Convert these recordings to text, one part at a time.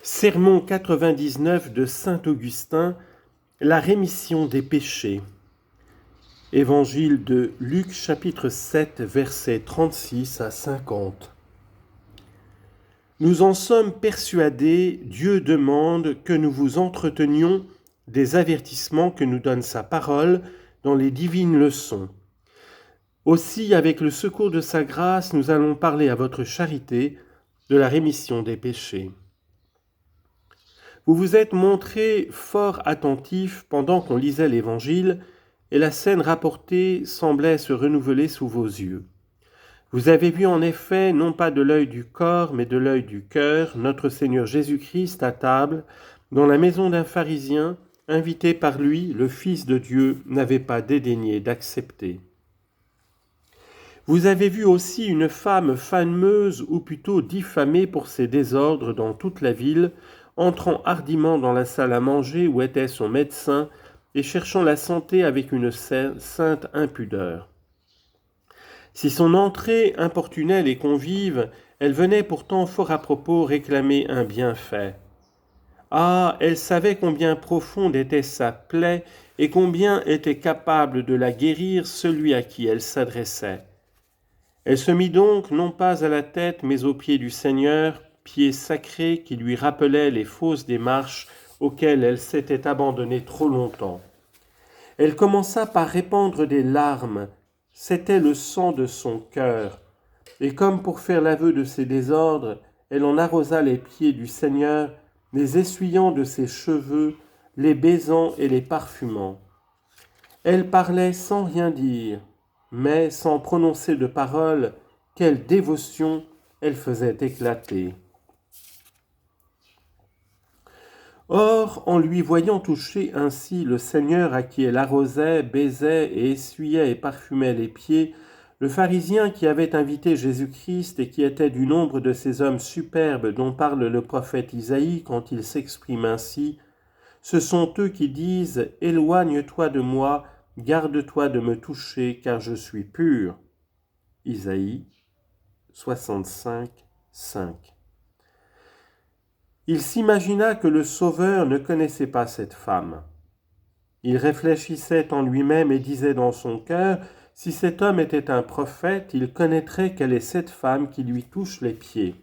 Sermon 99 de saint Augustin, la rémission des péchés. Évangile de Luc chapitre 7 versets 36 à 50. Nous en sommes persuadés, Dieu demande que nous vous entretenions des avertissements que nous donne sa parole dans les divines leçons. Aussi, avec le secours de sa grâce, nous allons parler à votre charité de la rémission des péchés. Vous vous êtes montré fort attentif pendant qu'on lisait l'Évangile, et la scène rapportée semblait se renouveler sous vos yeux. Vous avez vu en effet, non pas de l'œil du corps, mais de l'œil du cœur, notre Seigneur Jésus-Christ à table, dans la maison d'un pharisien, invité par lui, le Fils de Dieu n'avait pas dédaigné d'accepter. Vous avez vu aussi une femme fameuse, ou plutôt diffamée pour ses désordres dans toute la ville, entrant hardiment dans la salle à manger où était son médecin et cherchant la santé avec une sainte impudeur. Si son entrée importunait les convives, elle venait pourtant fort à propos réclamer un bienfait. Ah, elle savait combien profonde était sa plaie et combien était capable de la guérir celui à qui elle s'adressait. Elle se mit donc non pas à la tête mais aux pieds du Seigneur, pieds sacrés qui lui rappelaient les fausses démarches auxquelles elle s'était abandonnée trop longtemps. Elle commença par répandre des larmes, c'était le sang de son cœur, et comme pour faire l'aveu de ses désordres, elle en arrosa les pieds du Seigneur, les essuyant de ses cheveux, les baisant et les parfumant. Elle parlait sans rien dire, mais sans prononcer de parole, quelle dévotion elle faisait éclater. Or, en lui voyant toucher ainsi le Seigneur à qui elle arrosait, baisait et essuyait et parfumait les pieds, le pharisien qui avait invité Jésus-Christ et qui était du nombre de ces hommes superbes dont parle le prophète Isaïe quand il s'exprime ainsi, ce sont eux qui disent « Éloigne-toi de moi, garde-toi de me toucher, car je suis pur. » Isaïe 65, 5. Il s'imagina que le Sauveur ne connaissait pas cette femme. Il réfléchissait en lui-même et disait dans son cœur, si cet homme était un prophète, il connaîtrait quelle est cette femme qui lui touche les pieds.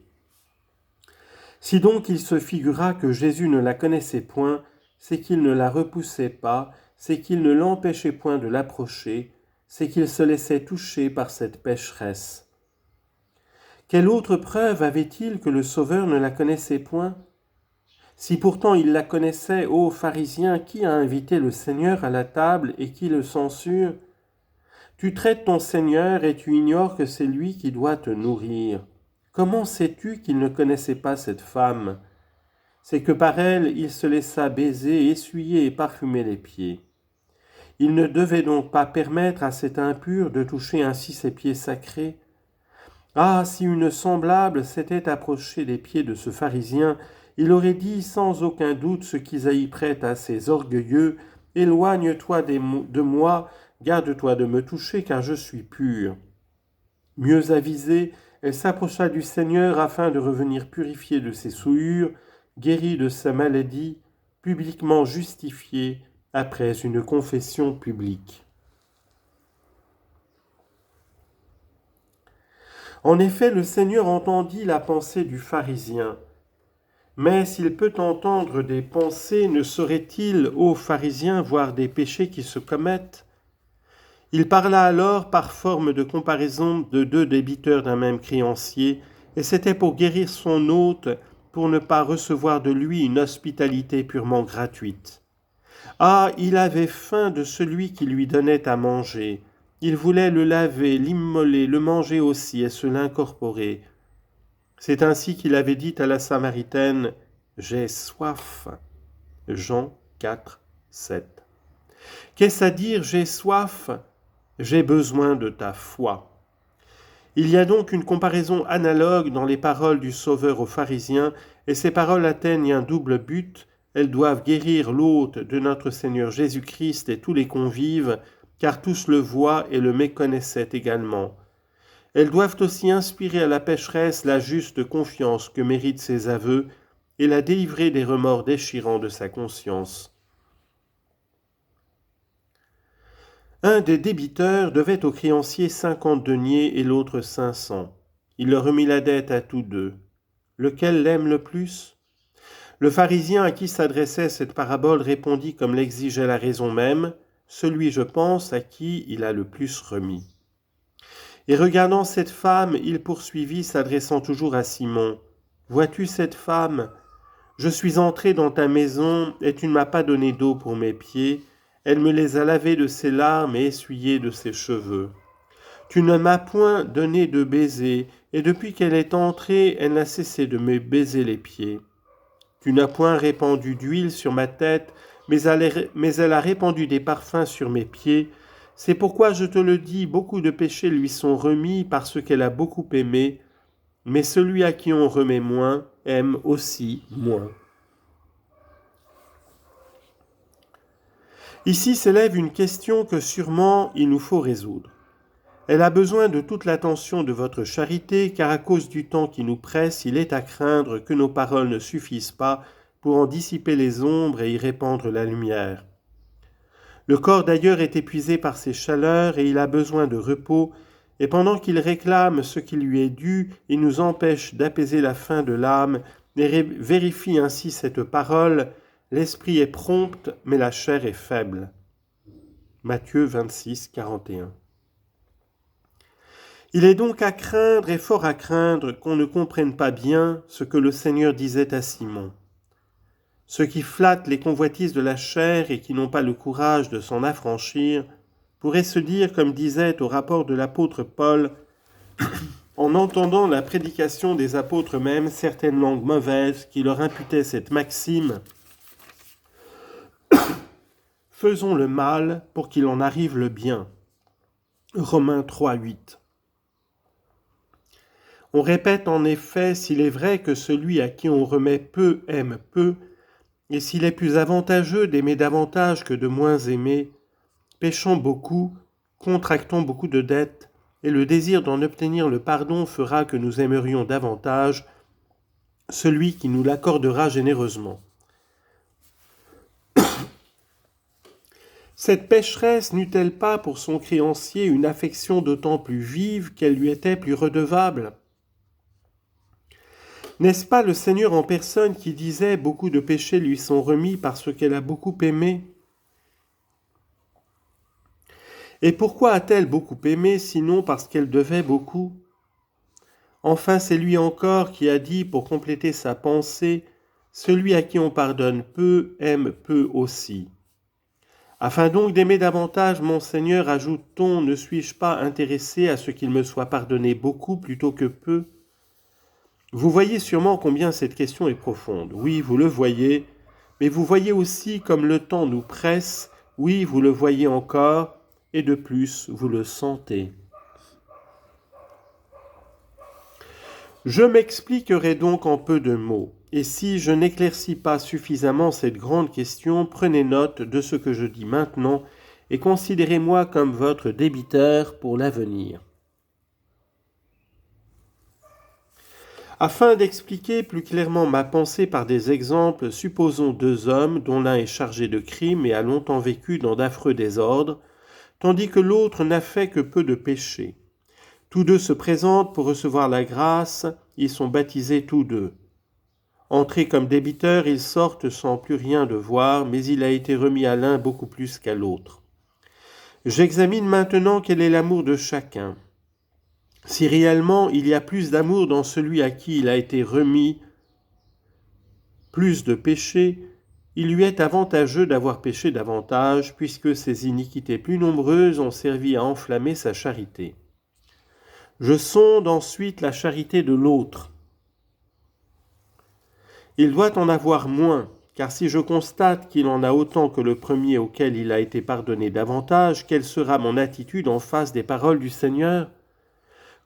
Si donc il se figura que Jésus ne la connaissait point, c'est qu'il ne la repoussait pas, c'est qu'il ne l'empêchait point de l'approcher, c'est qu'il se laissait toucher par cette pécheresse. Quelle autre preuve avait-il que le Sauveur ne la connaissait point ? Si pourtant il la connaissait, ô pharisien, qui a invité le Seigneur à la table et qui le censure ? Tu traites ton Seigneur et tu ignores que c'est lui qui doit te nourrir. Comment sais-tu qu'il ne connaissait pas cette femme ? C'est que par elle, il se laissa baiser, essuyer et parfumer les pieds. Il ne devait donc pas permettre à cet impur de toucher ainsi ses pieds sacrés. Ah, si une semblable s'était approchée des pieds de ce pharisien, il aurait dit sans aucun doute ce qu'Isaïe prête à ses orgueilleux, « Éloigne-toi de moi, garde-toi de me toucher, car je suis pur. » Mieux avisée, elle s'approcha du Seigneur afin de revenir purifiée de ses souillures, guérie de sa maladie, publiquement justifiée après une confession publique. En effet, le Seigneur entendit la pensée du pharisien. Mais s'il peut entendre des pensées, ne saurait-il, ô pharisien, voir des péchés qui se commettent ? Il parla alors par forme de comparaison de deux débiteurs d'un même créancier, et c'était pour guérir son hôte, pour ne pas recevoir de lui une hospitalité purement gratuite. Ah, il avait faim de celui qui lui donnait à manger. Il voulait le laver, l'immoler, le manger aussi et se l'incorporer. C'est ainsi qu'il avait dit à la Samaritaine « J'ai soif » Jean 4, 7. Qu'est-ce à dire « J'ai soif » ? J'ai besoin de ta foi. Il y a donc une comparaison analogue dans les paroles du Sauveur aux pharisiens, et ces paroles atteignent un double but. Elles doivent guérir l'hôte de notre Seigneur Jésus-Christ et tous les convives, car tous le voient et le méconnaissaient également. Elles doivent aussi inspirer à la pécheresse la juste confiance que méritent ses aveux, et la délivrer des remords déchirants de sa conscience. Un des débiteurs devait au créancier 50 deniers et l'autre 500. Il leur remit la dette à tous deux. Lequel l'aime le plus ? Le pharisien à qui s'adressait cette parabole répondit comme l'exigeait la raison même, « Celui, je pense, à qui il a le plus remis. » Et regardant cette femme, il poursuivit, s'adressant toujours à Simon, « Vois-tu cette femme ? Je suis entré dans ta maison et tu ne m'as pas donné d'eau pour mes pieds. Elle me les a lavés de ses larmes et essuyés de ses cheveux. Tu ne m'as point donné de baiser, et depuis qu'elle est entrée, elle n'a cessé de me baiser les pieds. Tu n'as point répandu d'huile sur ma tête, mais elle a répandu des parfums sur mes pieds. C'est pourquoi je te le dis, beaucoup de péchés lui sont remis parce qu'elle a beaucoup aimé, mais celui à qui on remet moins aime aussi moins. » Ici s'élève une question que sûrement il nous faut résoudre. Elle a besoin de toute l'attention de votre charité, car à cause du temps qui nous presse, il est à craindre que nos paroles ne suffisent pas pour en dissiper les ombres et y répandre la lumière. Le corps d'ailleurs est épuisé par ses chaleurs et il a besoin de repos, et pendant qu'il réclame ce qui lui est dû, il nous empêche d'apaiser la faim de l'âme et vérifie ainsi cette parole, l'esprit est prompt, mais la chair est faible. Matthieu 26, 41. Il est donc à craindre et fort à craindre qu'on ne comprenne pas bien ce que le Seigneur disait à Simon. Ceux qui flattent les convoitises de la chair et qui n'ont pas le courage de s'en affranchir pourraient se dire, comme disait au rapport de l'apôtre Paul, en entendant la prédication des apôtres mêmes, certaines langues mauvaises qui leur imputaient cette maxime, « Faisons le mal pour qu'il en arrive le bien. » Romains 3, 8. On répète en effet, s'il est vrai que celui à qui on remet peu aime peu, et s'il est plus avantageux d'aimer davantage que de moins aimer, péchons beaucoup, contractons beaucoup de dettes, et le désir d'en obtenir le pardon fera que nous aimerions davantage celui qui nous l'accordera généreusement. Cette pécheresse n'eut-elle pas pour son créancier une affection d'autant plus vive qu'elle lui était plus redevable ? N'est-ce pas le Seigneur en personne qui disait « Beaucoup de péchés lui sont remis parce qu'elle a beaucoup aimé » ? Et pourquoi a-t-elle beaucoup aimé, sinon parce qu'elle devait beaucoup ? Enfin, c'est lui encore qui a dit, pour compléter sa pensée, « Celui à qui on pardonne peu aime peu aussi. » Afin donc d'aimer davantage mon Seigneur, ajoute-t-on, ne suis-je pas intéressé à ce qu'il me soit pardonné beaucoup plutôt que peu ? Vous voyez sûrement combien cette question est profonde. Oui, vous le voyez, mais vous voyez aussi comme le temps nous presse. Oui, vous le voyez encore, et de plus, vous le sentez. Je m'expliquerai donc en peu de mots, et si je n'éclaircis pas suffisamment cette grande question, prenez note de ce que je dis maintenant et considérez-moi comme votre débiteur pour l'avenir. Afin d'expliquer plus clairement ma pensée par des exemples, supposons deux hommes dont l'un est chargé de crimes et a longtemps vécu dans d'affreux désordres, tandis que l'autre n'a fait que peu de péchés. Tous deux se présentent pour recevoir la grâce, ils sont baptisés tous deux. Entrés comme débiteurs, ils sortent sans plus rien devoir, mais il a été remis à l'un beaucoup plus qu'à l'autre. J'examine maintenant quel est l'amour de chacun. Si réellement il y a plus d'amour dans celui à qui il a été remis plus de péché, il lui est avantageux d'avoir péché davantage, puisque ses iniquités plus nombreuses ont servi à enflammer sa charité. Je sonde ensuite la charité de l'autre. Il doit en avoir moins, car si je constate qu'il en a autant que le premier auquel il a été pardonné davantage, quelle sera mon attitude en face des paroles du Seigneur ?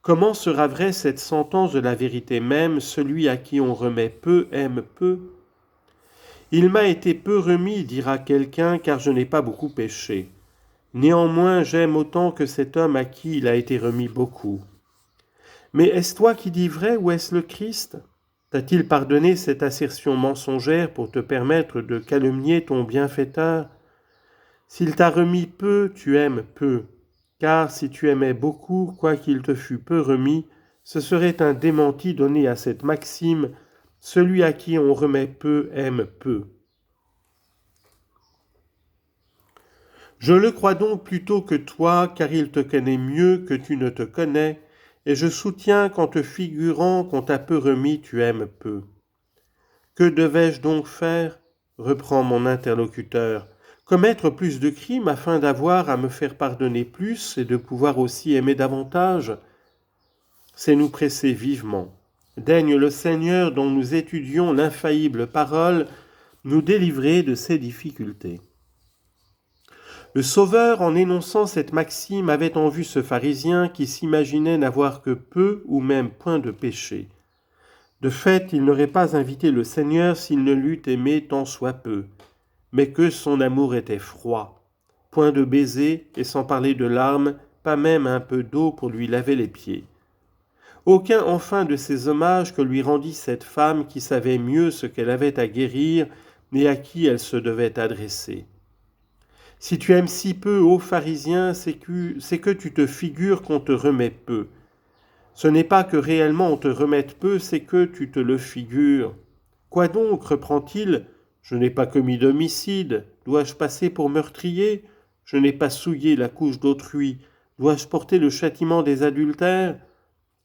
Comment sera vraie cette sentence de la vérité même, celui à qui on remet peu aime peu ? Il m'a été peu remis, dira quelqu'un, car je n'ai pas beaucoup péché. Néanmoins, j'aime autant que cet homme à qui il a été remis beaucoup. Mais est-ce toi qui dis vrai ou est-ce le Christ ? T'a-t-il pardonné cette assertion mensongère pour te permettre de calomnier ton bienfaiteur? S'il t'a remis peu, tu aimes peu, car si tu aimais beaucoup, quoiqu'il te fût peu remis, ce serait un démenti donné à cette maxime, celui à qui on remet peu aime peu. Je le crois donc plutôt que toi, car il te connaît mieux que tu ne te connais, et je soutiens qu'en te figurant qu'on t'a peu remis, tu aimes peu. Que devais-je donc faire? Reprend mon interlocuteur. Commettre plus de crimes afin d'avoir à me faire pardonner plus et de pouvoir aussi aimer davantage? C'est nous presser vivement. Daigne le Seigneur dont nous étudions l'infaillible parole nous délivrer de ces difficultés. Le Sauveur, en énonçant cette maxime, avait en vue ce pharisien qui s'imaginait n'avoir que peu ou même point de péché. De fait, il n'aurait pas invité le Seigneur s'il ne l'eût aimé tant soit peu, mais que son amour était froid. Point de baiser, et sans parler de larmes, pas même un peu d'eau pour lui laver les pieds. Aucun enfin de ces hommages que lui rendit cette femme qui savait mieux ce qu'elle avait à guérir et à qui elle se devait adresser. Si tu aimes si peu, ô pharisien, c'est que tu te figures qu'on te remet peu. Ce n'est pas que réellement on te remette peu, c'est que tu te le figures. Quoi donc, reprend-il, je n'ai pas commis d'homicide, dois-je passer pour meurtrier? Je n'ai pas souillé la couche d'autrui, dois-je porter le châtiment des adultères?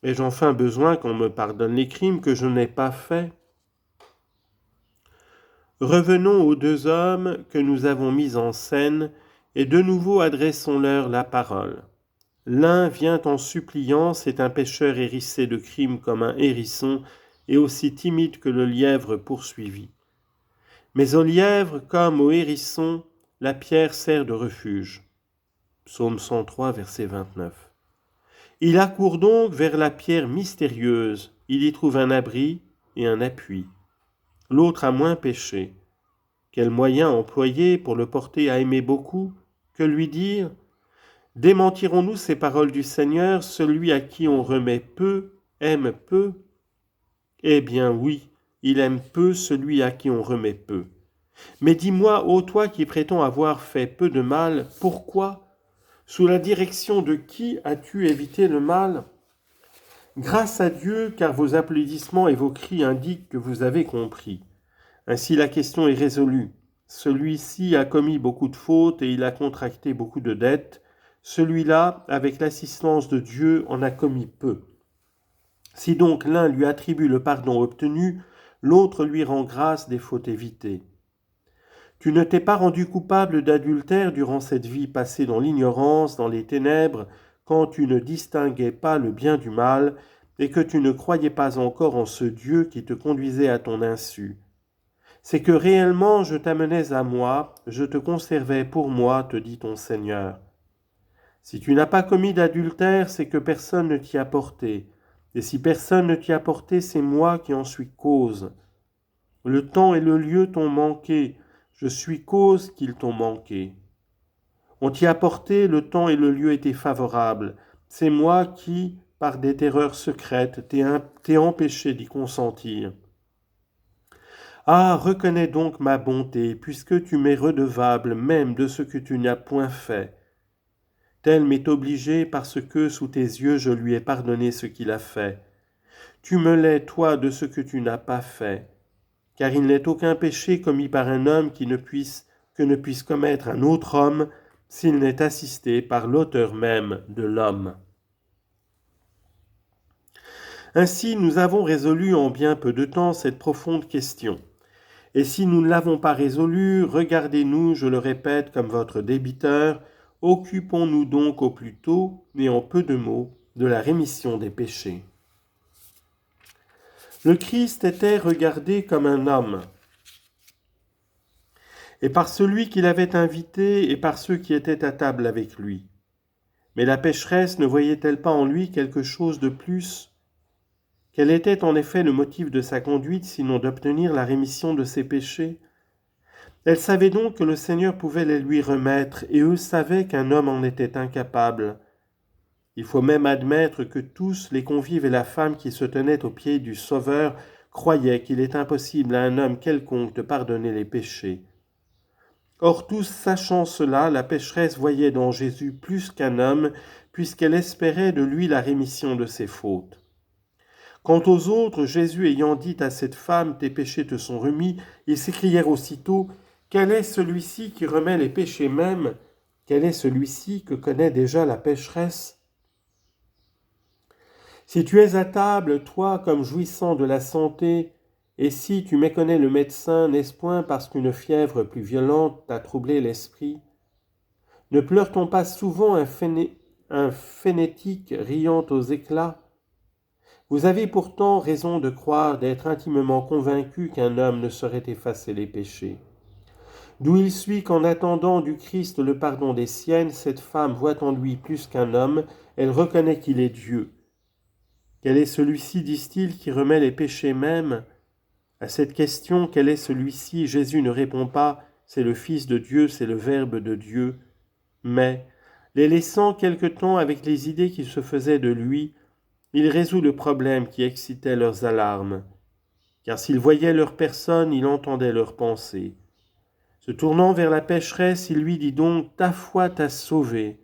Ai-je enfin besoin qu'on me pardonne les crimes que je n'ai pas faits? Revenons aux deux hommes que nous avons mis en scène et de nouveau adressons-leur la parole. L'un vient en suppliant, c'est un pécheur hérissé de crimes comme un hérisson et aussi timide que le lièvre poursuivi. Mais au lièvre comme au hérisson, la pierre sert de refuge. Psaume 103, verset 29. Il accourt donc vers la pierre mystérieuse, il y trouve un abri et un appui. L'autre a moins péché. Quel moyen employer pour le porter à aimer beaucoup? Que lui dire? Démentirons-nous ces paroles du Seigneur, celui à qui on remet peu, aime peu? Eh bien oui, il aime peu celui à qui on remet peu. Mais dis-moi, ô toi qui prétends avoir fait peu de mal, pourquoi? Sous la direction de qui as-tu évité le mal? Grâce à Dieu, car vos applaudissements et vos cris indiquent que vous avez compris. Ainsi la question est résolue. Celui-ci a commis beaucoup de fautes et il a contracté beaucoup de dettes. Celui-là, avec l'assistance de Dieu, en a commis peu. Si donc l'un lui attribue le pardon obtenu, l'autre lui rend grâce des fautes évitées. Tu ne t'es pas rendu coupable d'adultère durant cette vie passée dans l'ignorance, dans les ténèbres, quand tu ne distinguais pas le bien du mal et que tu ne croyais pas encore en ce Dieu qui te conduisait à ton insu. C'est que réellement je t'amenais à moi, je te conservais pour moi, te dit ton Seigneur. Si tu n'as pas commis d'adultère, c'est que personne ne t'y a porté. Et si personne ne t'y a porté, c'est moi qui en suis cause. Le temps et le lieu t'ont manqué, je suis cause qu'ils t'ont manqué. On t'y a porté, le temps et le lieu étaient favorables. C'est moi qui, par des terreurs secrètes, t'ai empêché d'y consentir. Ah, reconnais donc ma bonté, puisque tu m'es redevable même de ce que tu n'as point fait. Tel m'est obligé parce que sous tes yeux je lui ai pardonné ce qu'il a fait. Tu me l'es, toi, de ce que tu n'as pas fait. Car il n'est aucun péché commis par un homme que ne puisse commettre un autre homme s'il n'est assisté par l'auteur même de l'homme. Ainsi, nous avons résolu en bien peu de temps cette profonde question. Et si nous ne l'avons pas résolue, regardez-nous, je le répète, comme votre débiteur, occupons-nous donc au plus tôt, et en peu de mots, de la rémission des péchés. Le Christ était regardé comme un homme, et par celui qu'il avait invité et par ceux qui étaient à table avec lui. Mais la pécheresse ne voyait-elle pas en lui quelque chose de plus? Quel était en effet le motif de sa conduite, sinon d'obtenir la rémission de ses péchés? Elle savait donc que le Seigneur pouvait les lui remettre, et eux savaient qu'un homme en était incapable. Il faut même admettre que tous, les convives et la femme qui se tenaient aux pieds du Sauveur, croyaient qu'il est impossible à un homme quelconque de pardonner les péchés. Or tous sachant cela, la pécheresse voyait dans Jésus plus qu'un homme, puisqu'elle espérait de lui la rémission de ses fautes. Quant aux autres, Jésus ayant dit à cette femme « Tes péchés te sont remis », ils s'écrièrent aussitôt « Quel est celui-ci qui remet les péchés même ? Quel est celui-ci que connaît déjà la pécheresse ?» Si tu es à table, toi, comme jouissant de la santé, et si tu méconnais le médecin, n'est-ce point parce qu'une fièvre plus violente t'a troublé l'esprit ? Ne pleure-t-on pas souvent un frénétique riant aux éclats ? Vous avez pourtant raison de croire, d'être intimement convaincu qu'un homme ne saurait effacer les péchés. D'où il suit qu'en attendant du Christ le pardon des siennes, cette femme voit en lui plus qu'un homme, elle reconnaît qu'il est Dieu. Quel est celui-ci, disent-ils, qui remet les péchés même ? À cette question, quel est celui-ci, Jésus ne répond pas, c'est le Fils de Dieu, c'est le Verbe de Dieu. Mais, les laissant quelque temps avec les idées qui se faisaient de lui, il résout le problème qui excitait leurs alarmes, car s'il voyait leur personne, il entendait leurs pensées. Se tournant vers la pécheresse, il lui dit donc « Ta foi t'a sauvée ».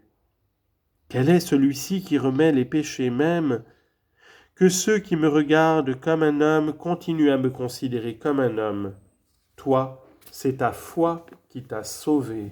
Quel est celui-ci qui remet les péchés même ? Que ceux qui me regardent comme un homme continuent à me considérer comme un homme. Toi, c'est ta foi qui t'a sauvé.